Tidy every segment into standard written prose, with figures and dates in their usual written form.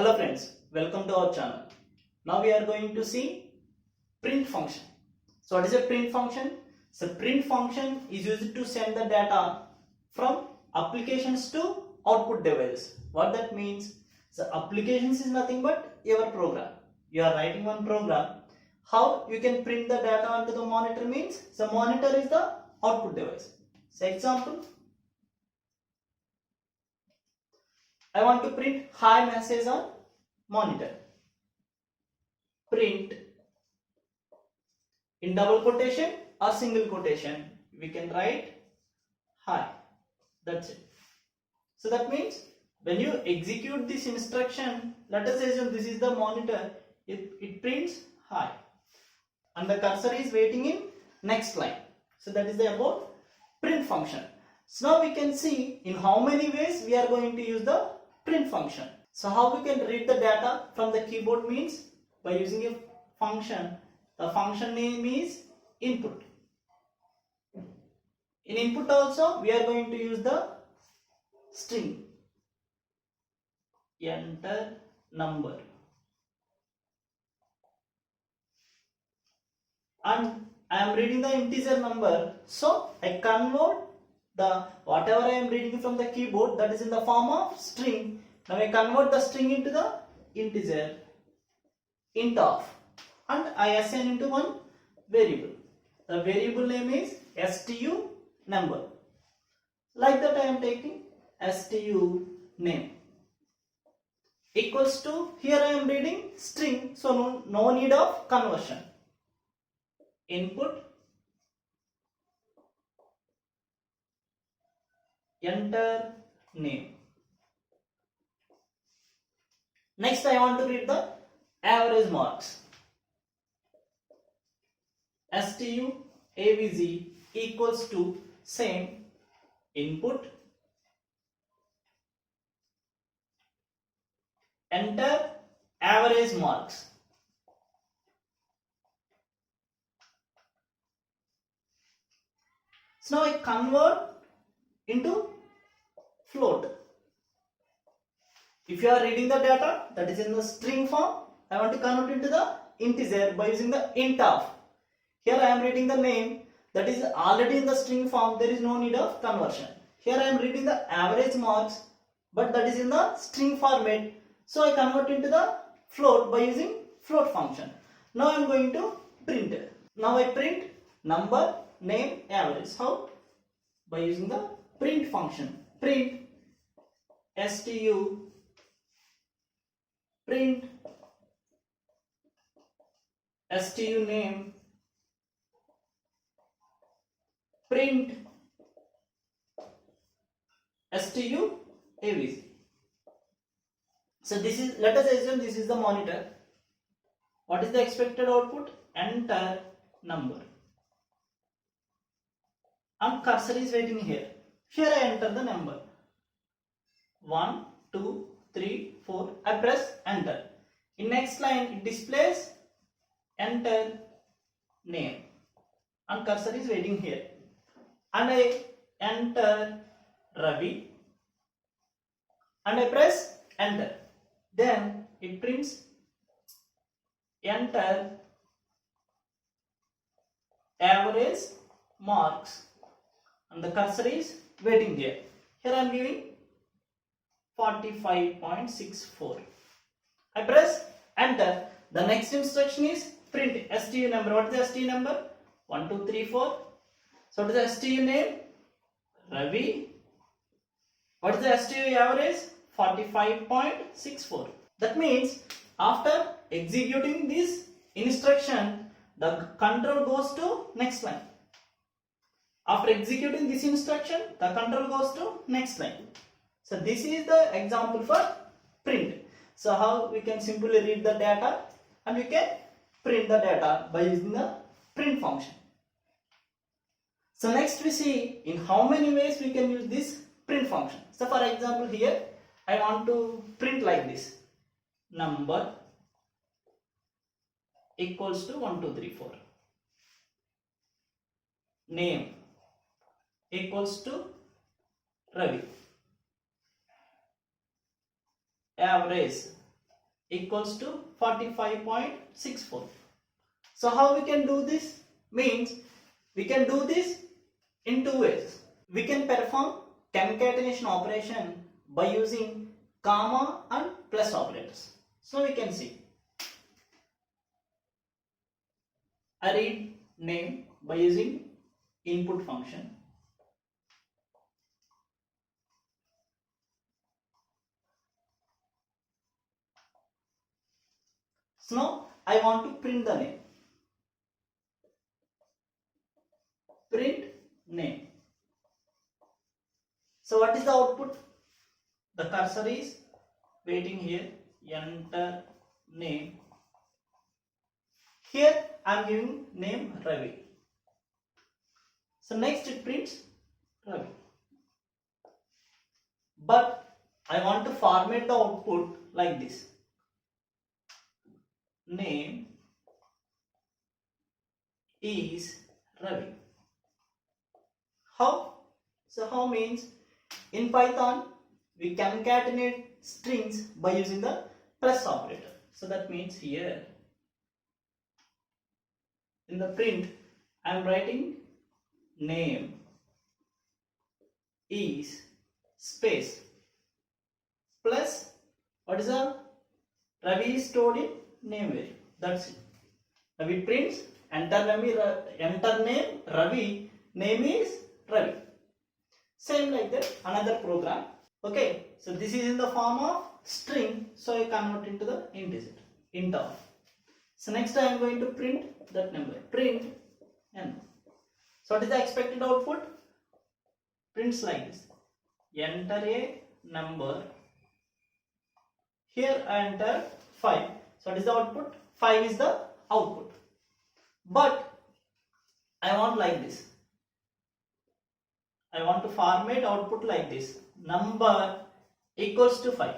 Hello friends, welcome to our channel. Now we are going to see print function. So what is a print function? So print function is used to send the data from applications to output devices. What that means? So applications is nothing but your program. You are writing one program. How you can print the data onto the monitor means the monitor is the output device. So example, I want to print hi message on monitor. Print in double quotation or single quotation, we can write hi. That's it. So that means when you execute this instruction, let us assume this is the monitor, it prints hi and the cursor is waiting in next line. So that is the about print function. So now we can see in how many ways we are going to use the print function. So how we can read the data from the keyboard means by using a function. The function name is input. In input also we are going to use the string enter number, and I am reading the integer number, so I convert the whatever I am reading from the keyboard, that is in the form of string. Now I convert the string into the integer int of, and I assign into one variable. The variable name is stu number. Like that I am taking stu name equals to, here I am reading string, so no need of conversion. Input enter name. Next I want to read the average marks. stu avg equals to same input enter average marks. So now I convert into float. If you are reading the data that is in the string form, I want to convert into the integer by using the int of. Here I am reading the name that is already in the string form, there is no need of conversion. Here I am reading the average marks, but that is in the string format, so I convert into the float by using float function. Now I am going to print it. Now I print number, name, average. How? By using the print function. Print stu print stu name print stu avg. So this is, let us assume this is the monitor. What is the expected output? Enter number, and cursor is waiting here. Here I enter the number 1 2 3 4. I press enter. In next line it displays enter name and cursor is waiting here, and I enter Ravi and I press enter. Then it prints enter average marks and the cursor is waiting here. Here I am giving 45.64. I press enter. The next instruction is print stu number. What is the stu number? 1 2 3 4. So what is the stu name? Ravi. What is the stu average? 45.64. That means after executing this instruction, the control goes to next line. After executing this instruction, the control goes to next line. So this is the example for print. So how we can simply read the data and we can print the data by using the print function. So next we see in how many ways we can use this print function. So for example here I want to print like this, number equals to 1 2 3 4, name equals to Ravi, average equals to 45.64. So how we can do this? Means we can do this in two ways. We can perform concatenation operation by using comma and plus operators. So we can see. I read name by using input function. So now I want to print the name. Print name. So what is the output? The cursor is waiting here. Enter name. Here I am giving name Ravi. So next it prints Ravi. But I want to format the output like this. Name is Ravi. How? So how means in Python we concatenate strings by using the plus operator. So that means here in the print I am writing name is space plus what is the Ravi is stored in name variable. That's it. Ravi prints enter name Ravi, name is Ravi. Same like that another program. Okay, so this is in the form of string, so I convert into the integer int of. So next I am going to print that number. Print n. So what is the expected output? Prints like this. Enter a number. Here I enter 5. So what is the output? 5 is the output. But I want like this. I want to format output like this. Number equals to 5.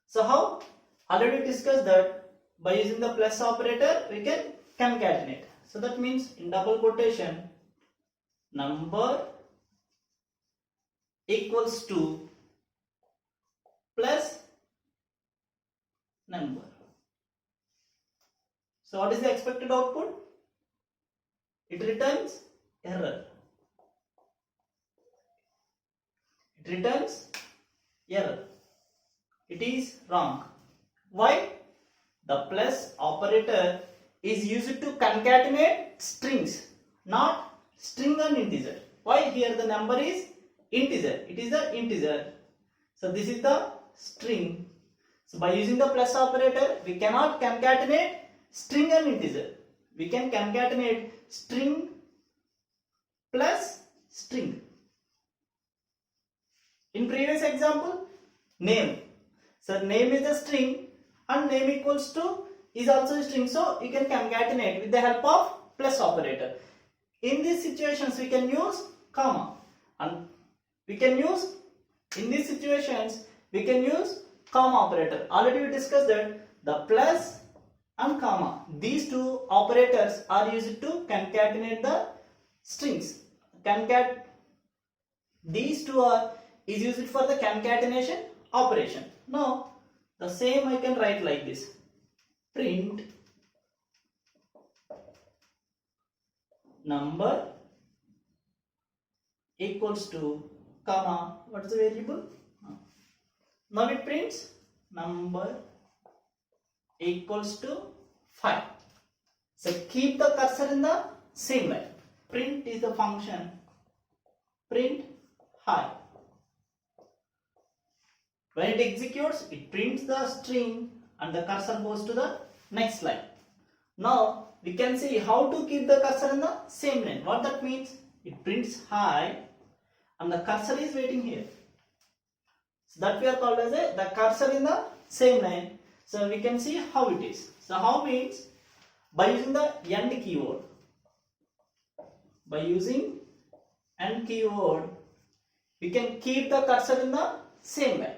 So how? Already discussed that by using the plus operator we can concatenate. So that means in double quotation number equals to plus number. So what is the expected output? It returns error. It returns error. It is wrong. Why? The plus operator is used to concatenate strings, not string and integer. Why? Here the number is integer. It is the integer. So this is the string. So by using the plus operator, we cannot concatenate string and integer. We can concatenate string plus string. In previous example, name. So name is a string and name equals to is also a string. So you can concatenate with the help of plus operator. In these situations we can use comma, and we can use in these situations we can use comma operator. Already we discussed that the plus and comma, these two operators are used to concatenate the strings. These two are is used for the concatenation operation. Now the same I can write like this. Print number equals to comma, what is the variable? Now it prints number equals to 5. So keep the cursor in the same line. Print is the function print high. When it executes, it prints the string and the cursor goes to the next line. Now we can see how to keep the cursor in the same line. What that means? It prints high and the cursor is waiting here. So that we are called as the cursor in the same line. So we can see how it is. So how means by using the end keyword. By using end keyword, we can keep the cursor in the same line.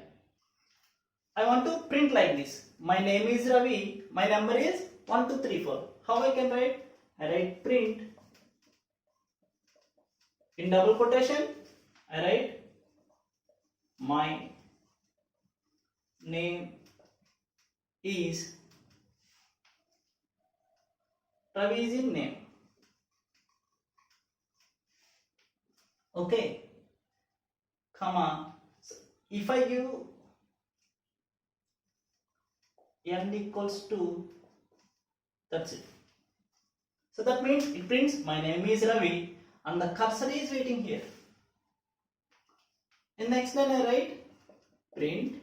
I want to print like this. My name is Ravi. My number is 1, 2, 3, 4. How I can write? I write print. In double quotation, I write my name is Ravi is in name. Okay, comma. So if I give n equals to, that's it. So that means it prints my name is Ravi and the cursor is waiting here. In next line I write print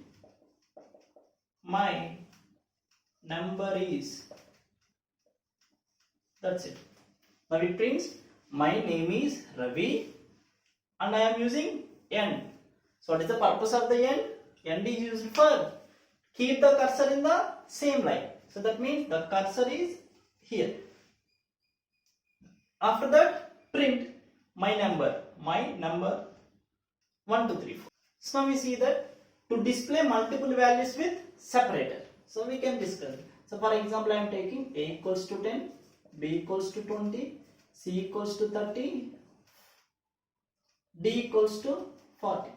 my number is, that's it. Now it prints my name is Ravi and I am using n. So what is the purpose of the n? N is used for keep the cursor in the same line. So that means the cursor is here. After that print my number 1, 2, 3, 4. So now we see that to display multiple values with separator. So we can discuss. So for example I am taking a equals to 10, b equals to 20, c equals to 30, d equals to 40.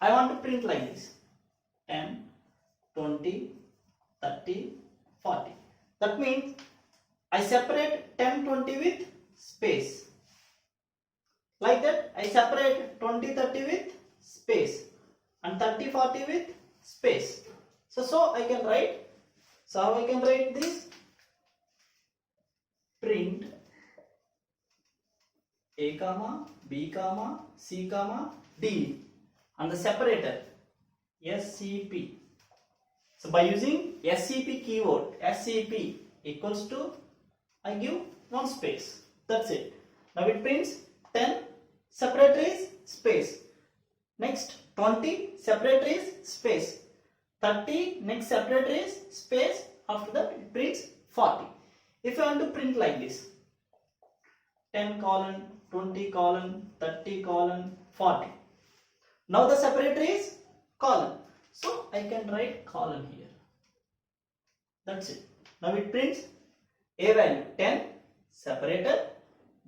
I want to print like this 10, 20, 30, 40. That means I separate 10, 20 with space. Like that I separate 20, 30 with space and 30, 40 with space. So I can write, so how I can write this? Print a comma, b comma, c comma, d and the separator scp. So by using scp keyword, scp equals to, I give one space. That's it. Now it prints 10, separator is space. Next 20, separator is space. 30, next separator is space. After that it prints 40. If I want to print like this 10 colon, 20 colon, 30 colon, 40. Now the separator is colon. So I can write colon here. That's it. Now it prints a value 10, separator,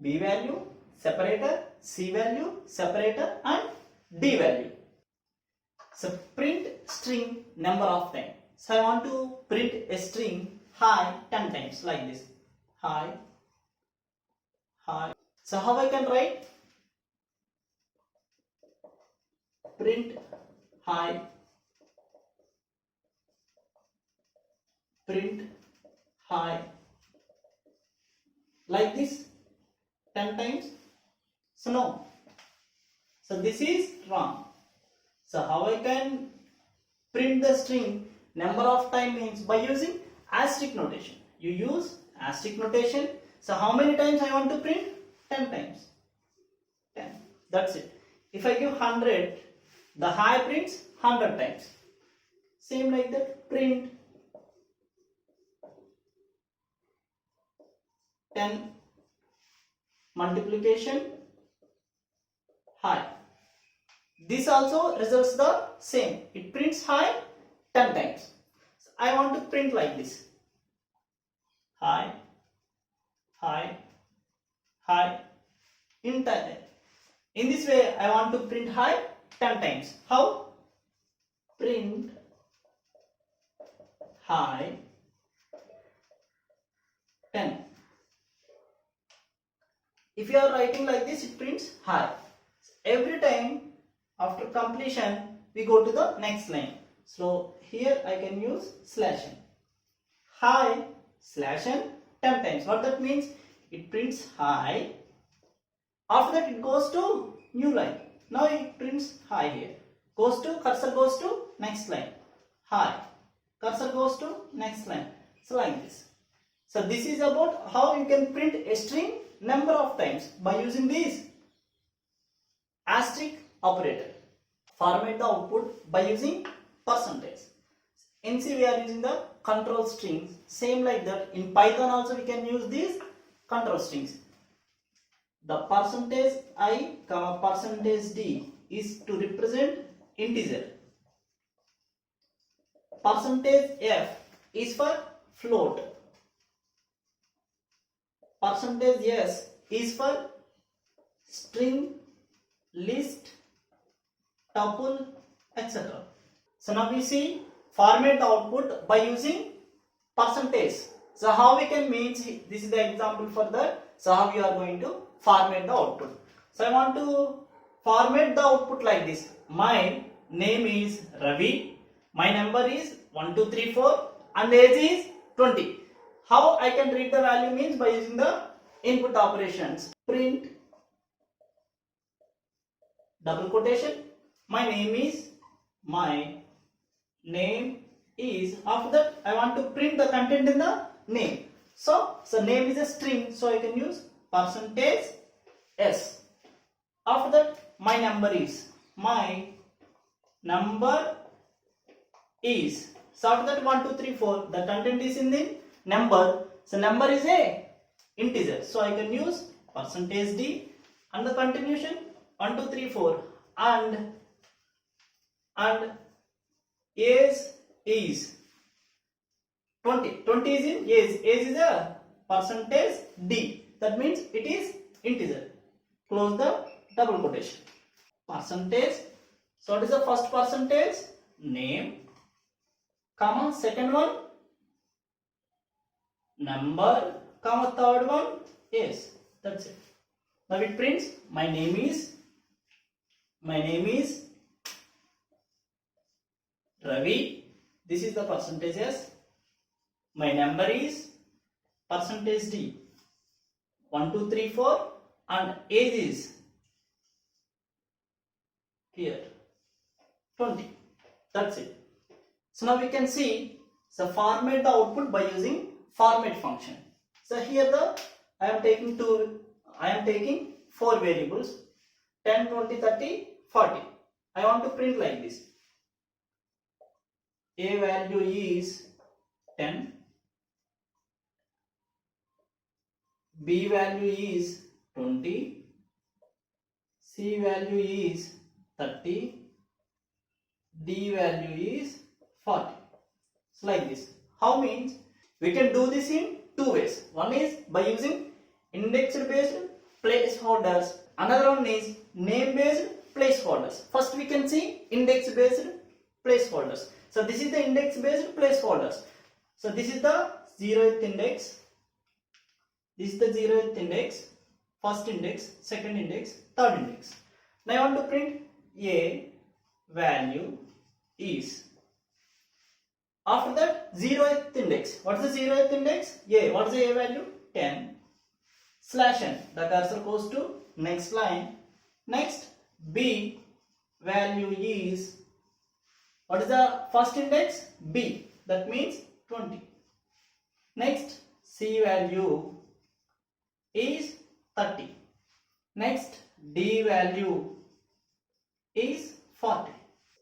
b value, separator, c value, separator and d value. So print string number of times. So I want to print a string hi 10 times like this. Hi, hi. So how I can write? Print hi, print hi, like this 10 times. So no. So this is wrong. So how I can print the string number of time means by using asterisk notation. You use asterisk notation. So how many times I want to print? 10 times. 10. That's it. If I give 100, the hi prints 100 times. Same like that, print 10 multiplication hi. This also results the same. It prints hi 10 times. So I want to print like this. Hi, hi, hi. In this way I want to print hi 10 times. How? Print hi 10. If you are writing like this, it prints hi. Every time after completion we go to the next line. So here I can use slash n. Hi slash n 10 times. What that means? It prints hi. After that it goes to new line. Now it prints hi here. Cursor goes to next line. Hi. Cursor goes to next line. So like this. So this is about how you can print a string number of times by using this asterisk operator. Format the output by using percentage. In C we are using the control strings. Same like that. In Python also we can use these control strings. The percentage I comma percentage d is to represent integer. Percentage f is for float. Percentage s is for string, list, tuple, etc. So now we see format the output by using percentage. So how we can means, this is the example for that. So how we are going to format the output. So I want to format the output like this. My name is Ravi. My number is 1234 and age is 20. How I can read the value means by using the input operations. Print double quotation. My name is, after that I want to print the content in the name. So name is a string, so I can use percentage s. After that my number is, so after that 1 2 3 4, the content is in the number, so number is a integer, so I can use percentage d and the continuation 1 2 3 4 and age is 20 is in age is a percentage d, that means it is integer. Close the double quotation. Percentage, so what is the first percentage? Name, comma second one number, comma third one age. That's it. Now it prints my name is Ravi. This is the percentages. My number is percentage d 1 2 3 4 and age is here 20. That's it. So now we can see, so format the output by using format function. So here I am taking 4 variables 10 20 30 40. I want to print like this. A value is 10, B value is 20, C value is 30, D value is 40. So like this. How means? We can do this in 2 ways. One is by using indexed based placeholders. Another one is name based placeholders. First we can see index based placeholders. So this is the index based placeholders. So this is the 0th index. This is the 0th index, first index, second index, third index. Now I want to print A value is. After that 0th index. What is the 0th index? A. What is the A value? 10. Slash n. The cursor goes to next line. Next B value is. What is the first index? B. That means 20. Next C value is 30. Next D value is 40.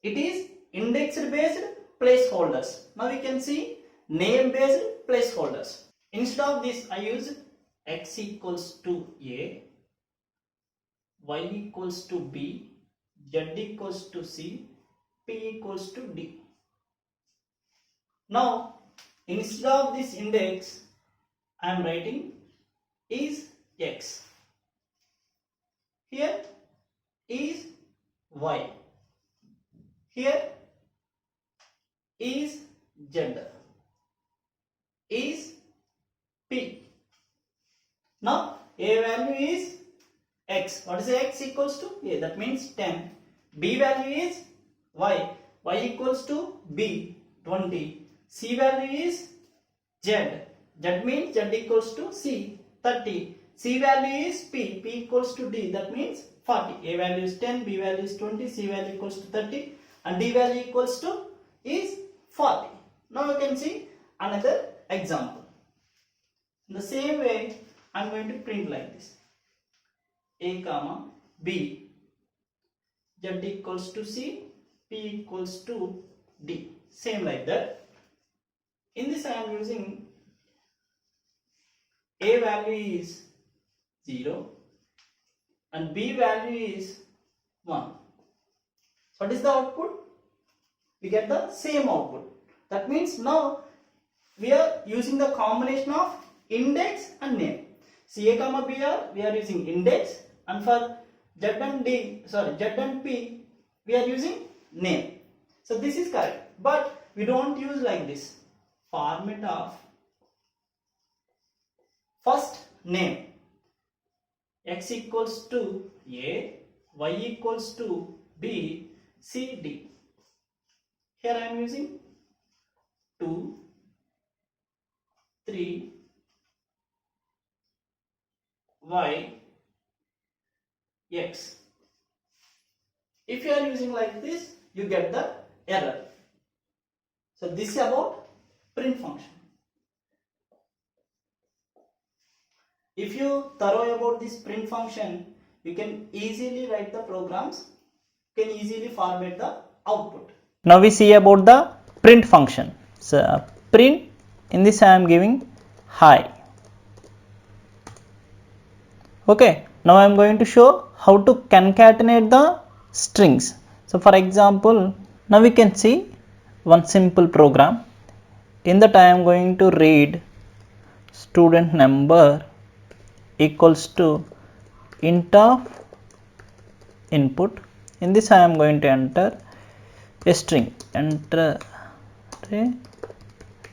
It is index based placeholders. Now we can see name based placeholders. Instead of this I use x equals to A, y equals to B, z equals to C, p equals to D. Now instead of this index I am writing is x. Here is y. Here is z. Is p. Now A value is x. What is x equals to? A. That means 10. B value is y. Y equals to B. 20. C value is z. Z means z equals to C. 30. C value is P. P equals to D. That means 40. A value is 10. B value is 20. C value equals to 30. And D value equals to is 40. Now you can see another example. In the same way I am going to print like this. A comma B. Z equals to C. P equals to D. Same like that. In this I am using A value is 0 and B value is 1. So what is the output? We get the same output. That means now we are using the combination of index and name. C A comma B R we are using index, and for Z and P we are using name. So this is correct. But we don't use like this. Format of first name, x equals to a, y equals to b, c, d. Here I am using 2, 3, y, x. If you are using like this, you get the error. So this is about print function. If you thorough about this print function, you can easily write the programs, you can easily format the output. Now we see about the print function. So print, in this I am giving hi. Okay, now I am going to show how to concatenate the strings. So for example, now we can see one simple program. In that I am going to read student number equals to int of input. In this I am going to enter a string, enter a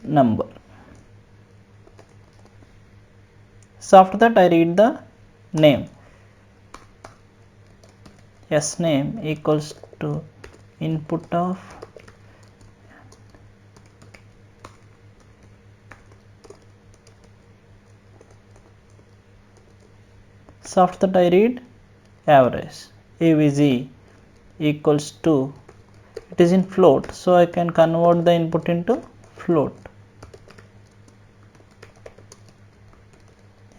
number. So after that I read the name, yes, name equals to input of so after that I read average, avg equals to, it is in float, so I can convert the input into float,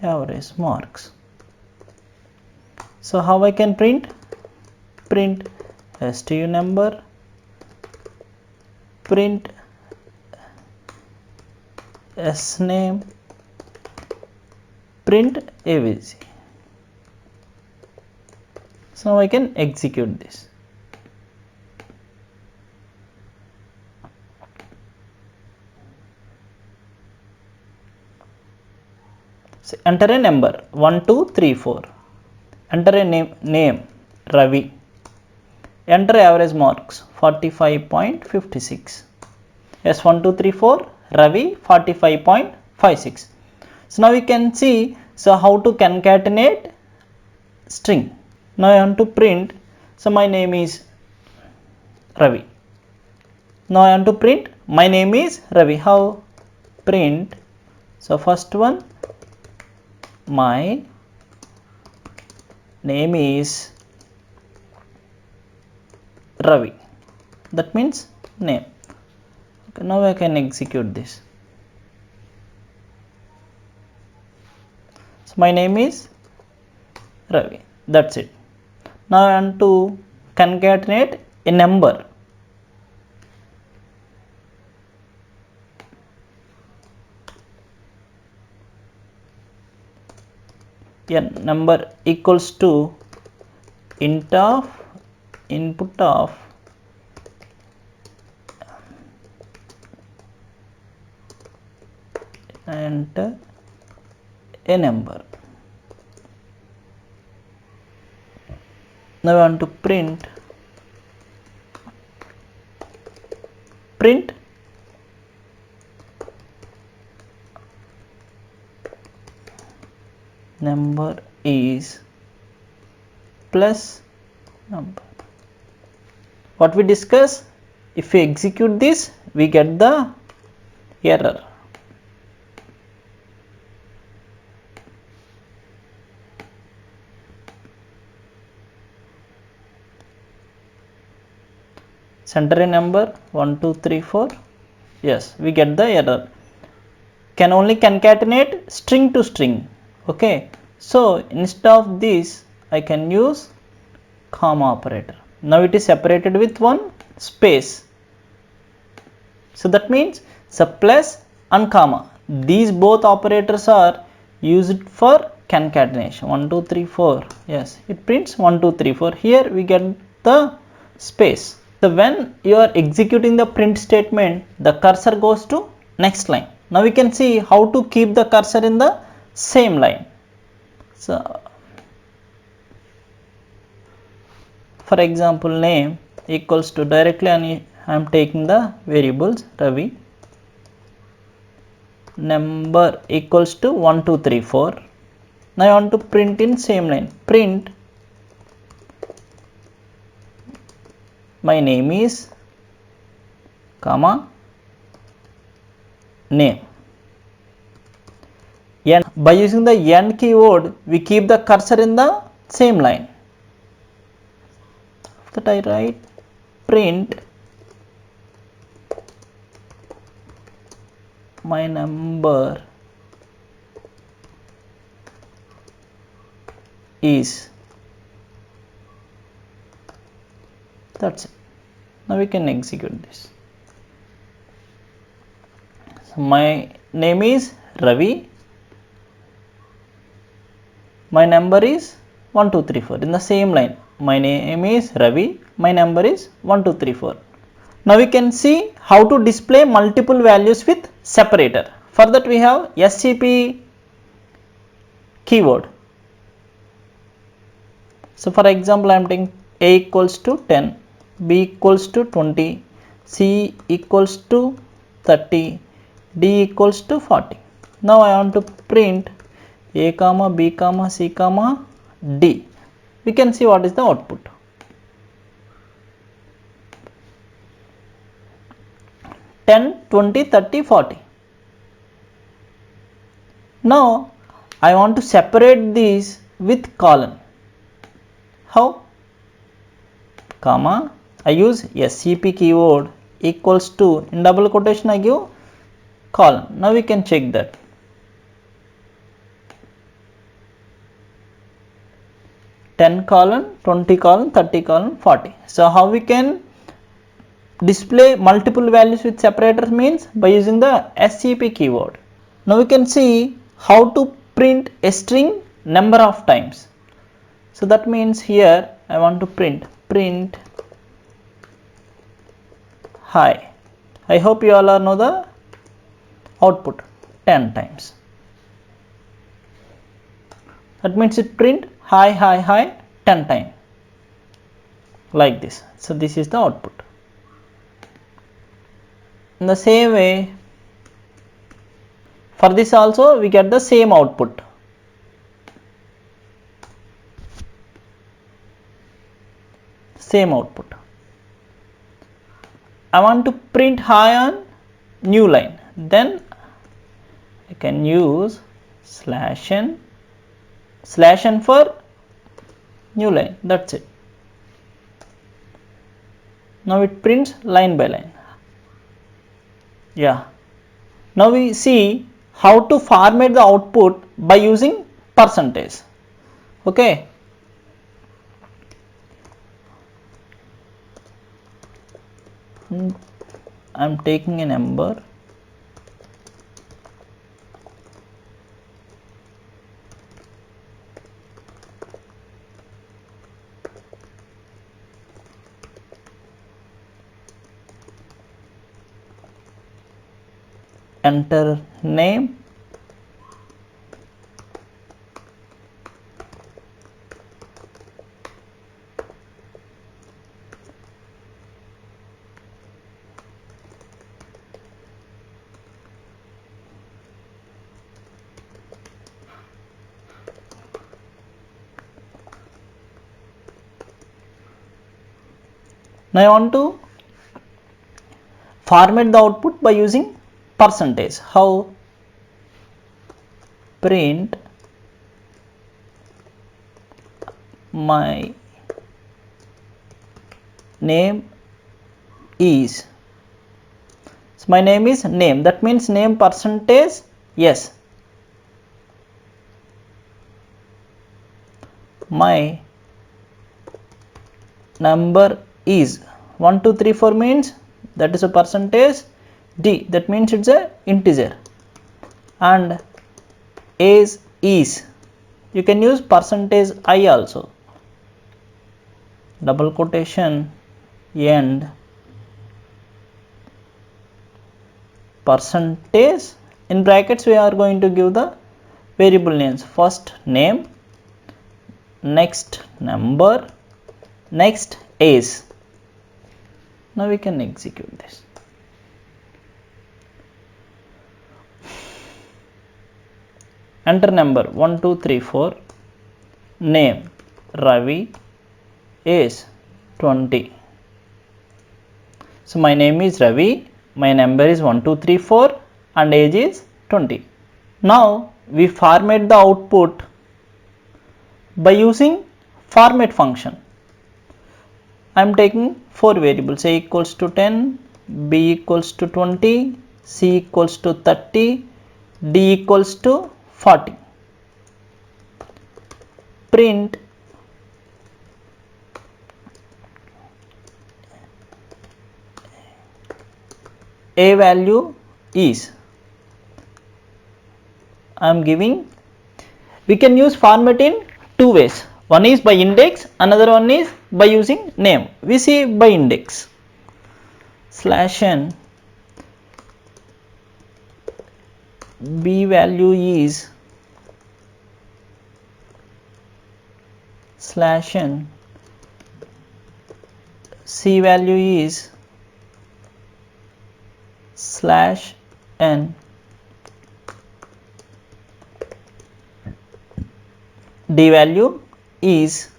average marks. So how I can print stu number, print s name, print avg. So now I can execute this. So enter a number 1 2 3 4, enter a name Ravi, enter average marks 45.56. yes, 1 2 3 4 Ravi 45.56. so now we can see so how to concatenate string. Now I want to print, so my name is Ravi. Now I want to print my name is Ravi. How? Print, so first one, my name is Ravi, that means name. Okay, now I can execute this. So my name is Ravi, that's it. Now I want to concatenate a number. A number equals to int of input of enter a number. Now I want to print number is plus number. What we discuss, if we execute this, we get the error. Enter a number 1 2 3 4, yes, we get the error. Can only concatenate string to string. Okay, so instead of this I can use comma operator. Now it is separated with one space, so that means so plus and comma, these both operators are used for concatenation. 1 2 3 4, yes, it prints 1 2 3 4. Here we get the space. So when you are executing the print statement, the cursor goes to next line. Now we can see how to keep the cursor in the same line. So for example, name equals to directly I am taking the variables Ravi, number equals to 1 2 3 4. Now I want to print in same line, print my name is comma name. And by using the end keyword we keep the cursor in the same line. That I write print my number is, that's it. Now we can execute this. So my name is Ravi, my number is 1 2 3 4 in the same line. My name is Ravi, my number is 1 2 3 4. Now we can see how to display multiple values with separator. For that we have SCP keyword. So for example I am taking A equals to 10, B equals to 20, C equals to 30, D equals to 40. Now I want to print A comma B comma C comma D. We can see what is the output. 10, 20, 30, 40. Now I want to separate these with colon. How? Comma, I use SCP keyword equals to, in double quotation I give colon. Now we can check that. (10) colon, 20 colon, 30 colon, 40. So how we can display multiple values with separators means by using the SCP keyword. Now we can see how to print a string number of times. So that means here I want to print hi. I hope you all know the output 10 times. That means it print hi 10 times like this. So this is the output. In the same way, for this also we get the same output. Same output. I want to print hi on new line, then I can use /n for new line. That's it. Now it prints line by line. Yeah. Now we see how to format the output by using percentage. Okay. I am taking a number. Enter name, now I want to format the output by using percentage. How? Print my name is. So my name is name. That means name percentage yes. My number is 1 2 3 4 means that is a percentage D, that means it's a integer, and age is, you can use percentage I also, double quotation and percentage, in brackets we are going to give the variable names, first name, next number, next age. Now we can execute this. Enter number 1 2 3 4, name Ravi, age 20. So my name is Ravi, my number is 1 2 3 4 and age is 20. Now we format the output by using format function. I am taking 4 variables, a equals to 10, b equals to 20, c equals to 30, d equals to 40. Print a value is, I am giving, we can use format in two ways. One is by index, another one is by using name. We see by index. /n b value is /n c value is /n d value is,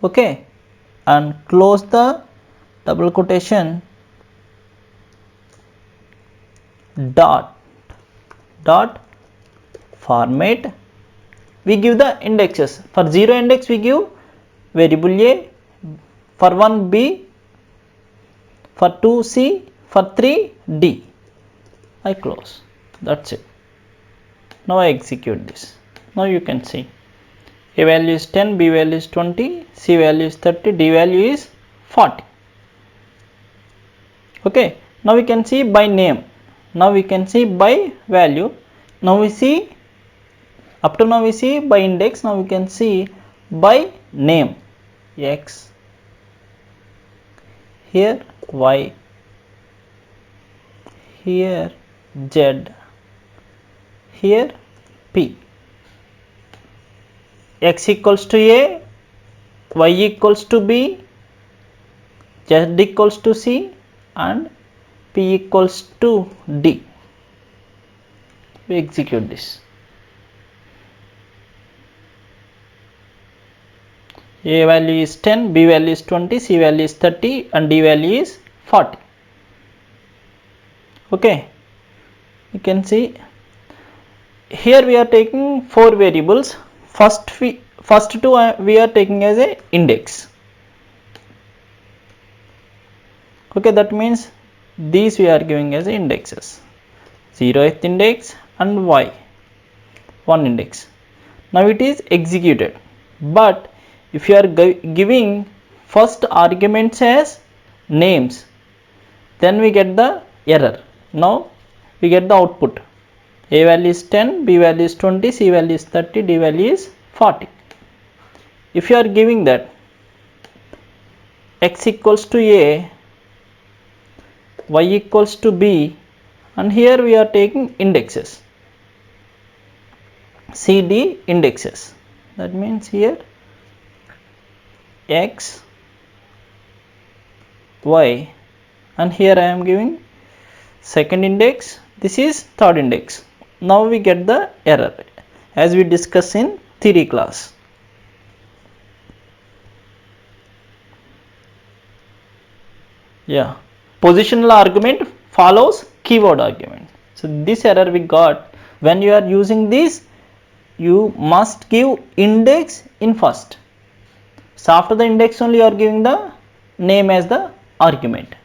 okay, and close the double quotation dot format. We give the indexes. For 0 index we give variable a, for 1 b, for 2 c, for 3 d. I close. That's it. Now I execute this. Now you can see a value is 10, b value is 20, c value is 30, d value is 40. Okay, now we can see by name, now we can see by value, now we see, up to now we see by index, now we can see by name, x, here y, here z, here p. X equals to a, y equals to b, z equals to c and p equals to d. We execute this. A value is 10, b value is 20, c value is 30 and d value is 40. Okay, you can see here we are taking 4 variables. First two we are taking as a index. Okay, that means these we are giving as indexes, 0th index and y, 1 index. Now it is executed, but if you are giving first arguments as names, then we get the error. Now we get the output, a value is 10, b value is 20, c value is 30, d value is 40. If you are giving that x equals to a, y equals to b, and here we are taking indexes, c, d indexes, that means here x, y, and here I am giving second index, this is third index. Now we get the error as we discussed in theory class. Yeah, positional argument follows keyword argument. So this error we got. When you are using this, you must give index in first. So after the index only you are giving the name as the argument.